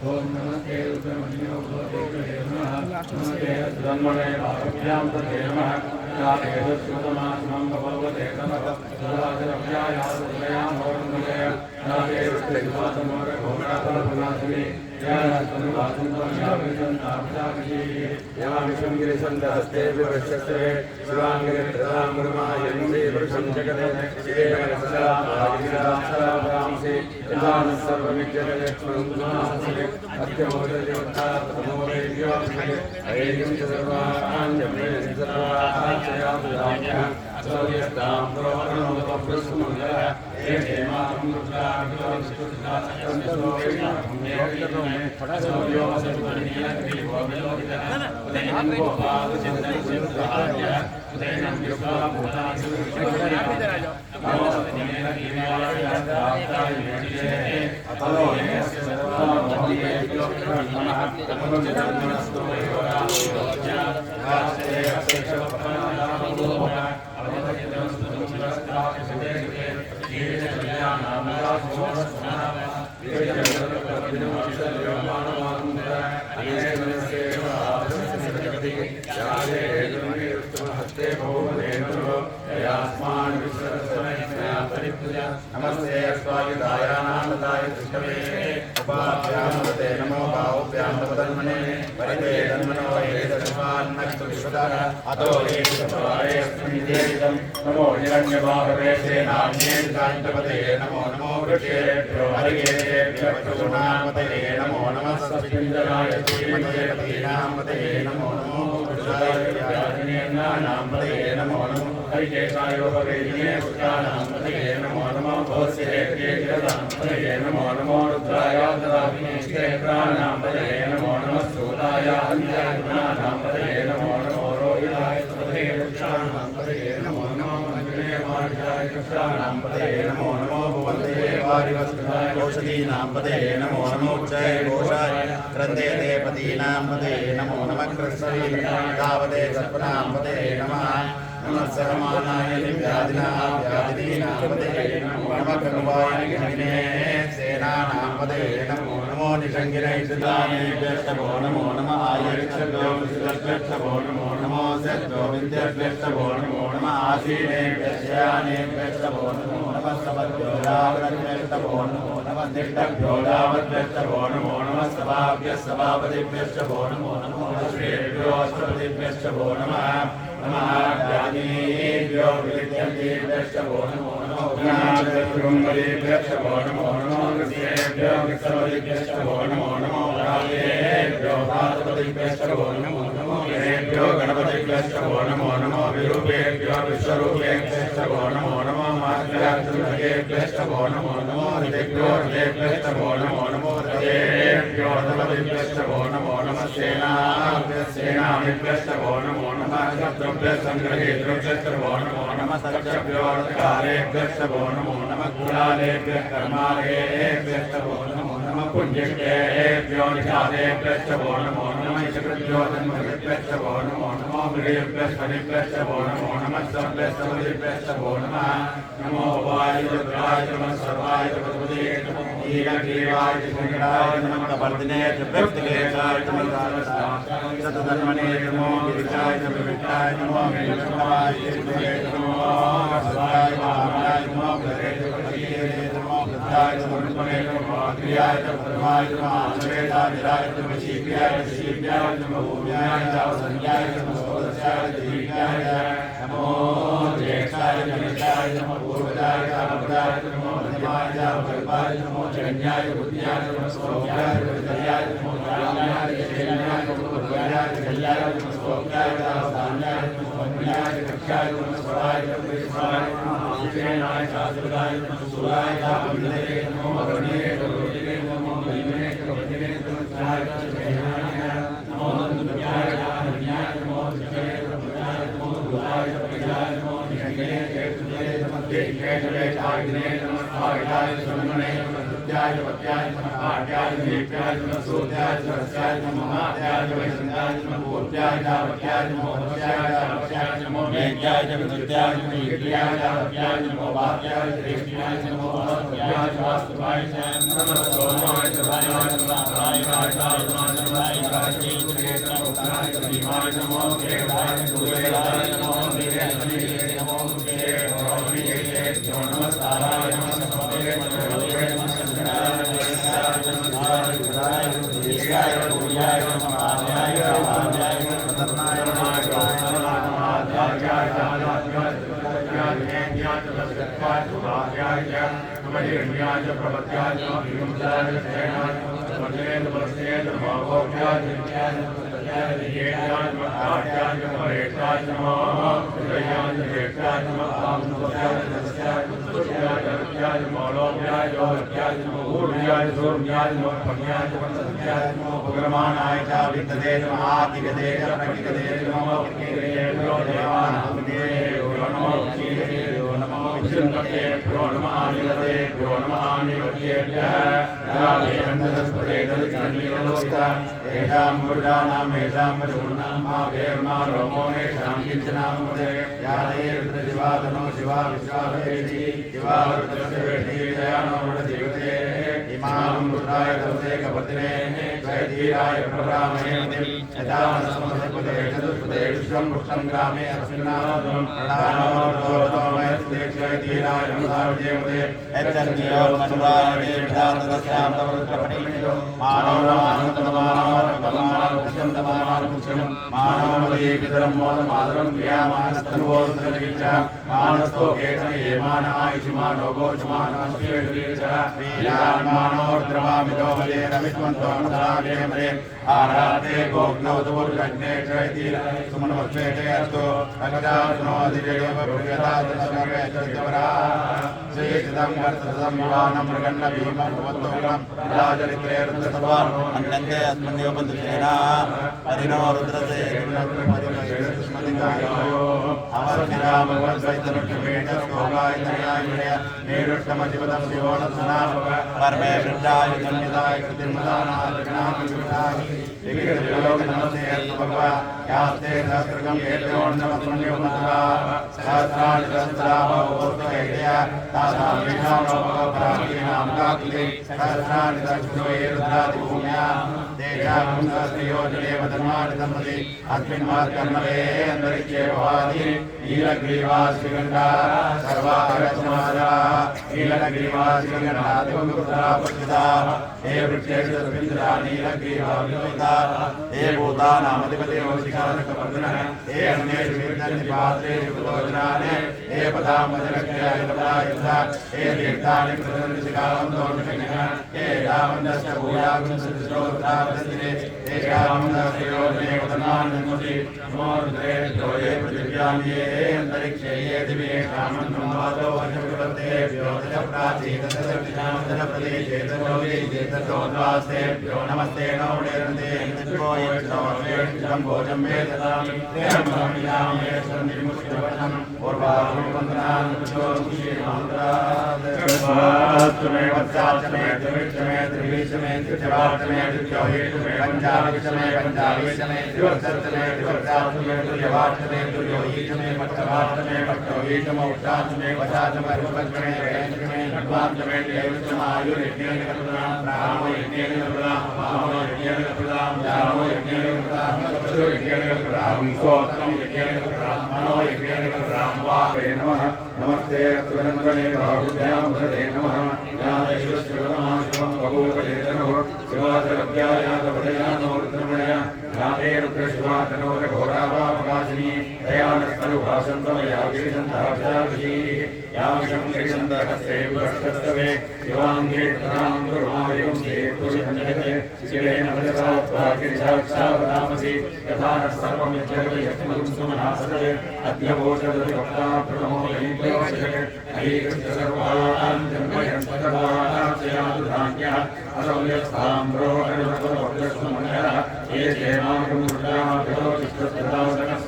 ओम नमस्ते उद्रमण्यो भगवते नमः नमस्ते ब्रह्मणे भागभ्यां तते नमः नादेशुतमात्मं भगवते नमः सुराजरव्यायासुदयां होरमुदय नादेशुतमात्मोर घोरातलपनासुनि यामिशंगिरिसंदहस्ते विवश्यस्ते शिवांगिरिप्रदामुर्मायन्ते वृषं जगते शिवेकसलामादिरासराभ्रांसि यदानः सर्वमिज्जगदेक्षुरुन्नासि अत्यमोददेवता प्रथमोदेव्योऽग्ने ऐर्यं च सर्वाञ्जमेन सर्वाञ्चयातुराज्ञः सौर्यस्तां प्रोहरणोपप्रस्मङ्गलः एते मातं नमस्ते स्वायुधायानामदाय कृष्णवे उपाभ्यामते नमो बाहुभ्यां तपदन्मने परिते तन्मनो एतस्मान्नस्तु विश्वतः अतो एतद्वारे अस्मिन्नेदं नमो हिरण्यबाहवे सेनान्येकान्तपते नमो नमो वृक्षेभ्यो हरिकेभ्यो चतुर्णामते नमो नमः सस्मिन्द्राय श्रीमते पतीनामते नमो नमो नामपते नमो नमो हरिकेशायोपवेदिने पुत्राणामपते नमो नमो भोस्येभ्येभ्यदामपते नमो नमो रुद्राय ददाभिनेश्वराणामपते नमो नमः सूताय अन्यानामपते नमो नमो रोहिताय पते पुत्राणामपते नमो नमो मंजनेयमार्गाय कृष्णानामपते नमो नमो भुवन्ते वारिवस्त्राय औषधीनामपते नमो नमो उच्चये घोषाय क्रन्दे देवतीनामपते नमो नमः कृष्णवे तावते सर्पनामपते नमः नमः सर्वमानाय व्याधिनामपते नमो नमः करुवाय निघ्ने सेनानामपते नमो नमो निषङ्गिनैषधानेभ्यस्तभो नमो नमः आयुर्क्षभ्यो नमो नमो सद्गोविन्द्यभ्यस्तभो नमो नमः आसीनेभ्यस्यानेभ्यस्तभो नमो नमः सभद्भ्यो रावणभ्यस्तभो नमो नमः दिष्टभ्यो रावद्भ्यस्तभो नमो नमः सभाभ्यस्तभापतिभ्यस्तभो नमो नमो श्रेभ्यो अष्टपतिभ्यस्तभो नमः नमः ज्ञानेभ्यो विद्यार्थीभ्यस्तभो नमो नमो ज्ञानशृङ्गलेभ्यस्तभो नमो नमो ऋषेभ्यो विश्वभ्यस्तभो नमो नमो राजेभ्यो भातपतिभ्यस्तभो नमो नमो गणेभ्यो गणपतिभ्यस्तभो नमो नमो विरूपेभ्यो विश्वरूपेभ्यस्तभो नमो नमो मातृभ्यस्तभो नमो नमो हृदेभ्यो हृदेभ्यस्तभो नमो नमो हृदेभ्यो हृदपतिभ्यस्तभो नमो नमः सेनाभ्यस्तभो नमो नमः शत्रुभ्यस्सङ्ग्रहेतृभ्यस्तभो नमो नमः सर्वभ्यो अर्धकारेभ्यस्तभो नमो नमः कुलालेभ्यः कर्मालेभ्यस्तभो नमो नमः पुण्यक्षेभ्यो निषादेभ्यस्तभो नमो नमः यशकृभ्यो जन्मकृभ्यस्तभो नमो नमो मृगेभ्यस्तभ्यस्तभो नमो नमः सर्वभ्यस्तभ्यस्तभो नमः नमो वायुरुद्राय नमः सर्वाय पद्मते नमः नीलग्रीवाय शङ्कराय नमः कपर्दिने त्रिभक्तिकेशाय नमः सतधर्मणे नमो गिरिजाय विविधाय नमो वेङ्कटराय नमो शिवाय महाराय नमो गणेशपतये नमो बुद्धाय नमो नमो अग्र्याय ब्रह्माय नमो आनवेदाय नमो शीघ्राय नमो भूम्याय नमो संज्ञाय नमो सोदस्याय दीर्घाय नमो ज्येष्ठाय कनिष्ठाय नमो पूर्वजाय नमो नमो मध्यमाय कल्पाय नमो जगन्याय बुद्ध्याय नमो सौख्याय विद्याय नमो ज्ञानाय शैल्याय नमो भद्राय कल्याय नमो सौख्याय दान्याय नमो वन्याय कक्षाय नमो स्वराय नमो विश्वाय नमो आश्रयाय शास्त्रदाय नमो सुराय वन्दे नमो अग्ने करोतिने नमो महिमने करोतिने नमो चाय नमो नमो नमो नमो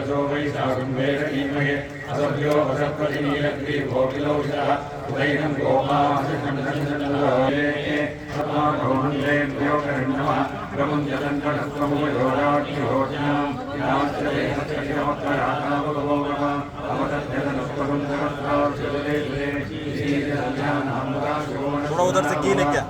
Ayo वसो वै सागं वेदीमहे असभ्यो वसप्रतिनीलग्रीवो विलोचः उदैनं गोमासिषण्डे सत्मानोहन्देभ्यो करिण्यमः प्रमुञ्जतन्त्रस्त्वमुपयोगाग्निहोत्यां याश्चरे सत्यमत्तराकामभवो नमः थोड़ा उधर से की लेके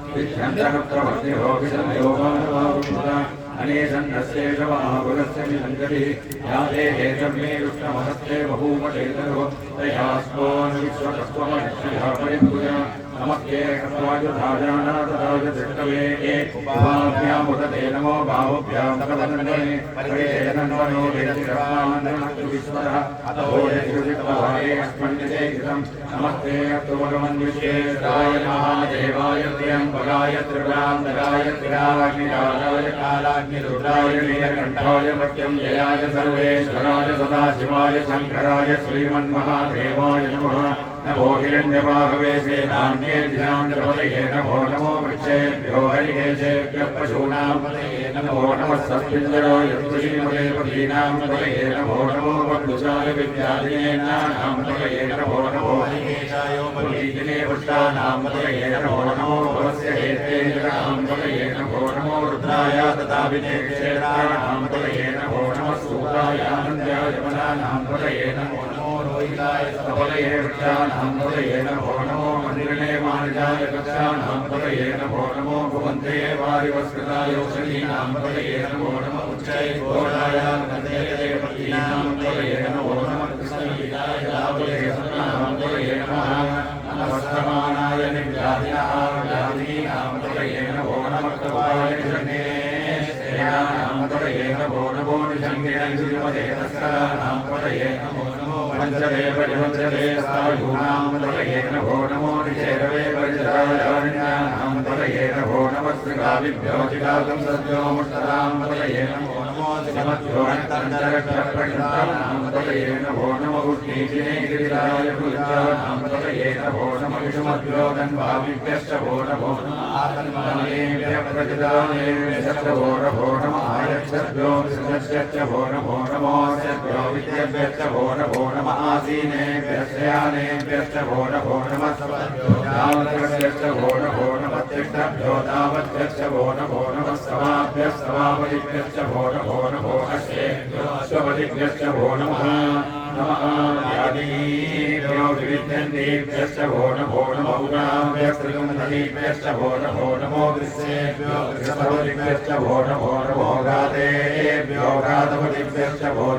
अनेशन्नस्येषवाहुरस्य निलङ्कति या देहे धर्मे रुष्णमहस्ते बहूमटेतरो तयास्मोन् विश्वतत्त्वमनिश्चयः परिभूया नमस्ते कत्वायुधाजानातदाय दृष्टवे उपाभ्यामुदते नमो बाहुभ्यां तपदन्ने परितेनन्वनो वेदिरमानन्तु विश्वतः अतो यजुषितवाये अस्मन्निते कृतं नमस्ते अस्तुभगवन्विश्वेश्वराय महादेवाय त्र्यम्बकाय त्रिपुरान्तकाय त्रिराग्निराजाय कालाग्निरुद्राय नीलकण्ठाय मृत्युञ्जयाय सर्वेश्वराय सदाशिवाय शङ्कराय श्रीमन्महादेवाय नमः नमो हिरण्यबाहवे सेनान्येभ्यां नमो नमो वृक्षेभ्यो हरिकेशेभ्यः पशूनां नमो नमः सत्पिञ्जराय तुलसीमते पतीनां नमो नमो वन्दुषाय विद्याधिनेनां नमो नमो हरिकेशाय मरीजिने पुष्टानां नमो नमो भवस्य हेतेन्द्रां नमो नमो रुद्राय तथा विनेक्षेत्राणां नमो नमः सूताय आनन्द्याय वनानां नमो नमो रोहिताय सफलये वृक्षाणां नमो नमो मन्दिरणे मानजाय कक्षाणां नमो नमो भुवन्ते वारिवस्कृताय औषधीनां नमो नमः उच्चै घोषाय नन्दये पतीनां नमो नमः कृष्णलीलाय लाभये सत्नां नमः नमस्कारमाणाय निव्याधिनां व्याधीनां नमो नमः कृपाय जने सेनानां नमो नमो निजङ्गिरञ्जिमते तस्कराणां नमो नमो पञ्चदेव पञ्चदे सायूनां नमो नमो निचेरवे वज्रायाण्यानां नमो नमः श्रीकाविभ्यो चिकागं सद्यो मुष्टरां नमो नमो श्रीमद्भ्यो अन्तर्जगत्प्रकृतानां नमो नमो उष्णीजिने गिरिराय भुजानां नमो नमः विषुमद्भ्यो गन्भाविभ्यश्च नमो नमः आतन्मानेभ्यः प्रतिदानेभ्यश्च नमो नमः आयक्षभ्यो विसृजश्च नमो नमो सद्भ्यो विद्यभ्यश्च नमो नमः आसीनेभ्यश्च नमो नमः सवद्भ्यो दावद्भ्यश्च नमो नमः तिष्ठभ्यो दावद्भ्यश्च नमो नमः समाभ्यश्च समापदिभ्यश्च नमो नमः अश्वेभ्यो अश्वपदिभ्यश्च नमः नमः यादीभ्यो विविध्यन्तीभ्यश्च नमो नमः उग्राभ्यस्त्रिगुणधनीभ्यश्च नमो नमो दृश्येभ्यो दृशपदिभ्यश्च नमो घातेभ्यो घातपदिभ्यश्च नमो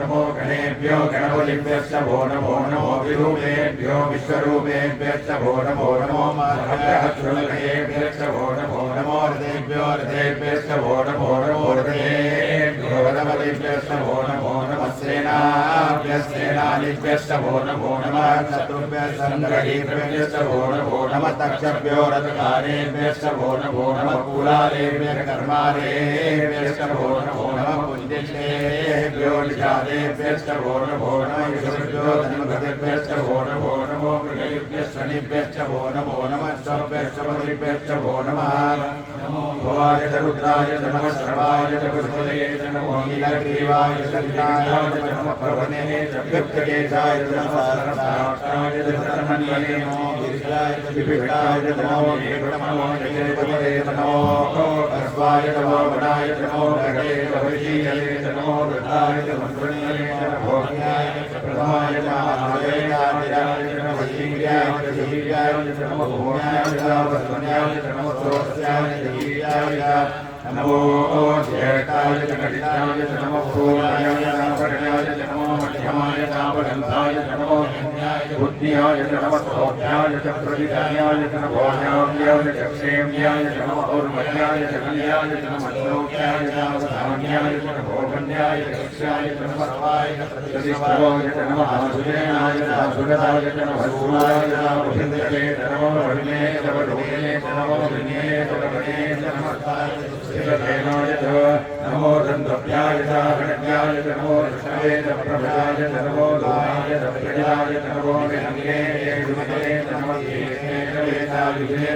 नमो गणेभ्यो गणपतिभ्यश्च नमो विरूपेभ्यो विश्वरूपेभ्यश्च नमो महत्तृलयेभ्यश्च नमो रथेभ्यो रथेभ्यश्च नमो रथेभ्यो रथपतिभ्यश्च नमो नमः सेनानिभ्यश्च नमो नमः शत्रुभ्यश्च नमो नमः तक्षभ्यो रथकारेभ्यश्च नमो नमः कूलालेभ्यः कर्मारेभ्यश्च नमो नमः पुण्येभ्यो निषादेभ्यश्च नमो नमः यशोभ्यो धन्वगतेभ्यश्च नमो मृगेभ्यश्च शनिभ्यश्च नमो नमः सर्वेभ्यश्च पतिभ्यश्च नमः भवाय च रुद्राय च नमः सर्वाय च पुष्पदये च नमो नीलग्रीवाय च शङ्काय च नमः प्रवणे च व्यक्तकेशाय च नमः सहस्राक्षाय च धर्मन्ये नमो गिरिजाय च विपिष्टाय च नमो नमो जगेपतये च नमो अश्वाय च वनाय च नमो गणे च वृषीये च नमो वृद्धाय च मन्त्रिणे च नमो प्रथमाय च महादेवाय च नमो शीर्याय च शीर्याय च नमो भूम्याय च वस्वन्याय च नमो स्रोतस्याय च शीर्याय नमो ज्येष्ठाय च कटिताय च नमो भूयाय च पर्याय च नमो मध्यमाय च वदन्ताय च नमो बुद्ध्याय च नमः सौभ्याय च प्रतिदायाय च नमो ज्ञाव्याय च क्षेम्याय च नमो और्मध्याय च कल्याय च नमः श्लोक्याय च धान्याय च नमो कन्याय च कक्ष्याय च नमः सर्वाय च प्रतिष्ठाय च नमः सुरेणाय च सुगताय च नमः सूराय च वृन्दे च नमो वरुणे च वरुणे च नमो वरुणे च वरुणे च नमः शिवसेनाय च नमो रन्ध्रभ्याय च गणभ्याय च नमो विष्णवे च प्रभजाय च नमो लोहाय च प्रजाय च नमो विनम्रे विमते च नमो केशवे च विजये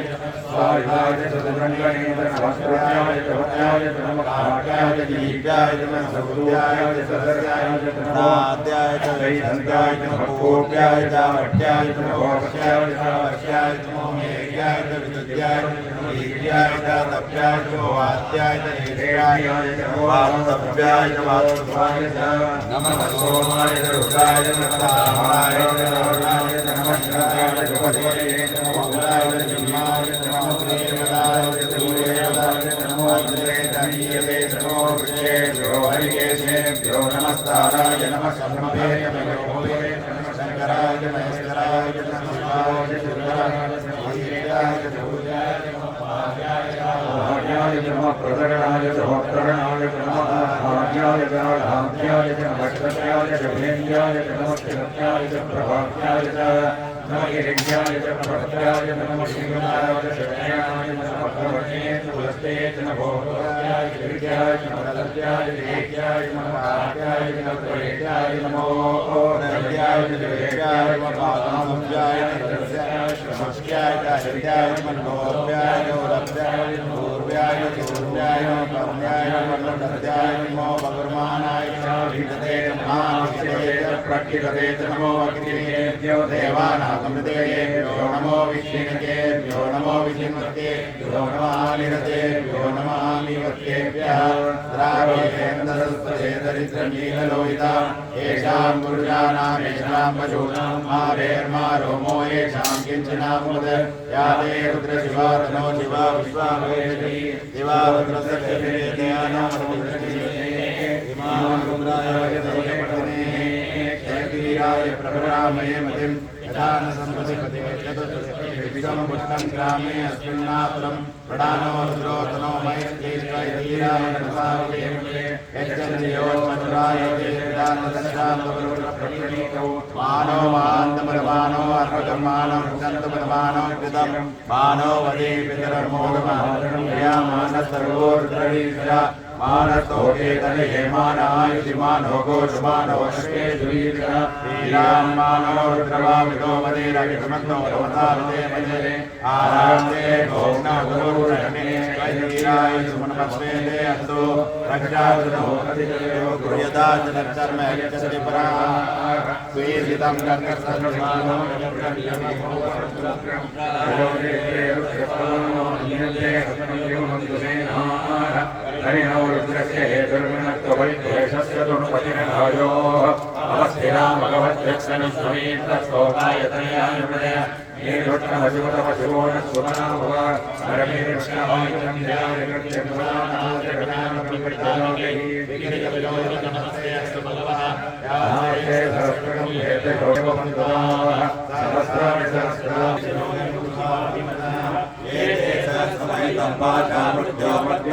स्वाहाय च चतुरङ्गणे च नमस्कृत्याय च वत्याय च नमः काट्याय च दीप्याय च नमः सौर्याय च सदस्याय च नमो नाद्याय च वैधन्ताय च नमः कोट्याय च वट्याय च नमो वक्ष्याय च वर्ष्याय च नमो मेघ्याय च विद्युत्याय च नमो वीर्याय च तप्याय च वात्याय च निधेयाय च नमो वास्तव्याय च वास्तवाय च नमः सोमाय च रुद्राय च नमः रामाय च रामाय च नमः शिवाय च पदये च नमो उदाय च जिह्वाय च नमो देवताय च देवताय च नमो अग्रे च नीयते च नमो वृक्षेभ्यो हरिकेशेभ्यो नमस्ताराय नमः शम्भवे च नमो शंकराय च महेश्वराय च नमः शिवाय च शिवराय च वीराय च भूयाय च नमः भाग्याय च नमः प्रकरणाय च होत्रगणाय च नमः भाग्याय च लाभ्याय च नमस्कृत्याय च भेन्द्याय च नमः शिवत्याय च प्रभात्याय च नमः गिरिज्याय च प्रभत्याय च नमः शिवनाय च शक्याय च नमः प्रवणे च पुलस्ते च नमो भोत्याय च गिरिज्याय च नमः देव्याय च नमः आद्याय च नमः त्वरेत्याय नमो नद्याय च देव्याय च नमः पादाभ्याय च दस्याय च नमस्क्याय च हृदयाय च मनोभ्याय च उदभ्याय च पूर्व्याय च पूर्व्याय च कर्ण्याय च मनोदस्याय च नमो भगवमानाय च विदते च महाविदते च प्रकृते च नमो अग्निभ्यो देवानागमृतेभ्यो नमो विष्णुकेभ्यो नमो विष्णुमतेभ्यो नमः निरतेभ्यो नमः निवत्येभ्यः द्राविडेन्द्रसत्पथे दरिद्रनीललोहिता येषां पुरुषाणां येषां पशूनां मावेर्मा रोमो येषां किञ्चनामुद या ते रुद्रशिवा तनो शिवा विश्वाभवेति शिवा रुद्रस्य प्रभरामये मतिं यथा न सम्पति पतिविदमुष्टं ग्रामे अस्मिन्नापुरं प्रणानो रुद्रोतनो मैत्रीश्वरीराय नमसावये यज्जन्योन्मधुराय वेदान्तदशान्तवरुणप्रप्रणीतौ मानो मान्तमरमानो अर्हकर्माणो वृद्धन्तमरमानो कृतं मानो वदे पितरमोगमानं क्रियामानसर्वो रुद्ररीश्वरा मानस्तोके तनि हेमानायुषिमानो गोषमानो शके जुरीर्षा वीरां मानो रुद्रवामितो मदे रविसमन्तो रवतावते मजे आराते भोग्ना गुरुरहणे वैवीराय सुमनमस्मेते अस्तु रक्षावृतो अधिदेवो गुह्यता च नक्षर्म यच्छति परा स्वीर्षितं कर्कसर्वमानो हरिणो रुद्रस्य हेतुर्विनक्त्वैद्वेषस्य दुर्पतिर्भयोः अवस्थिरा भगवत्यक्षनुस्वमीतस्तोकायतनयानुमदय नीरुष्णमजुवतपशुवो न सुमना भव स्मरमेर्ष्णवायुधं ध्यायकृत्यमुदानादिगणानप्रकृतलोकैः विकिरितविलोकनमस्ते अस्तु भगवः याते सरस्वतं हेते भगवन्तः सहस्राणि सहस्राणि ये सहस्रमयितं पाठामृत्यो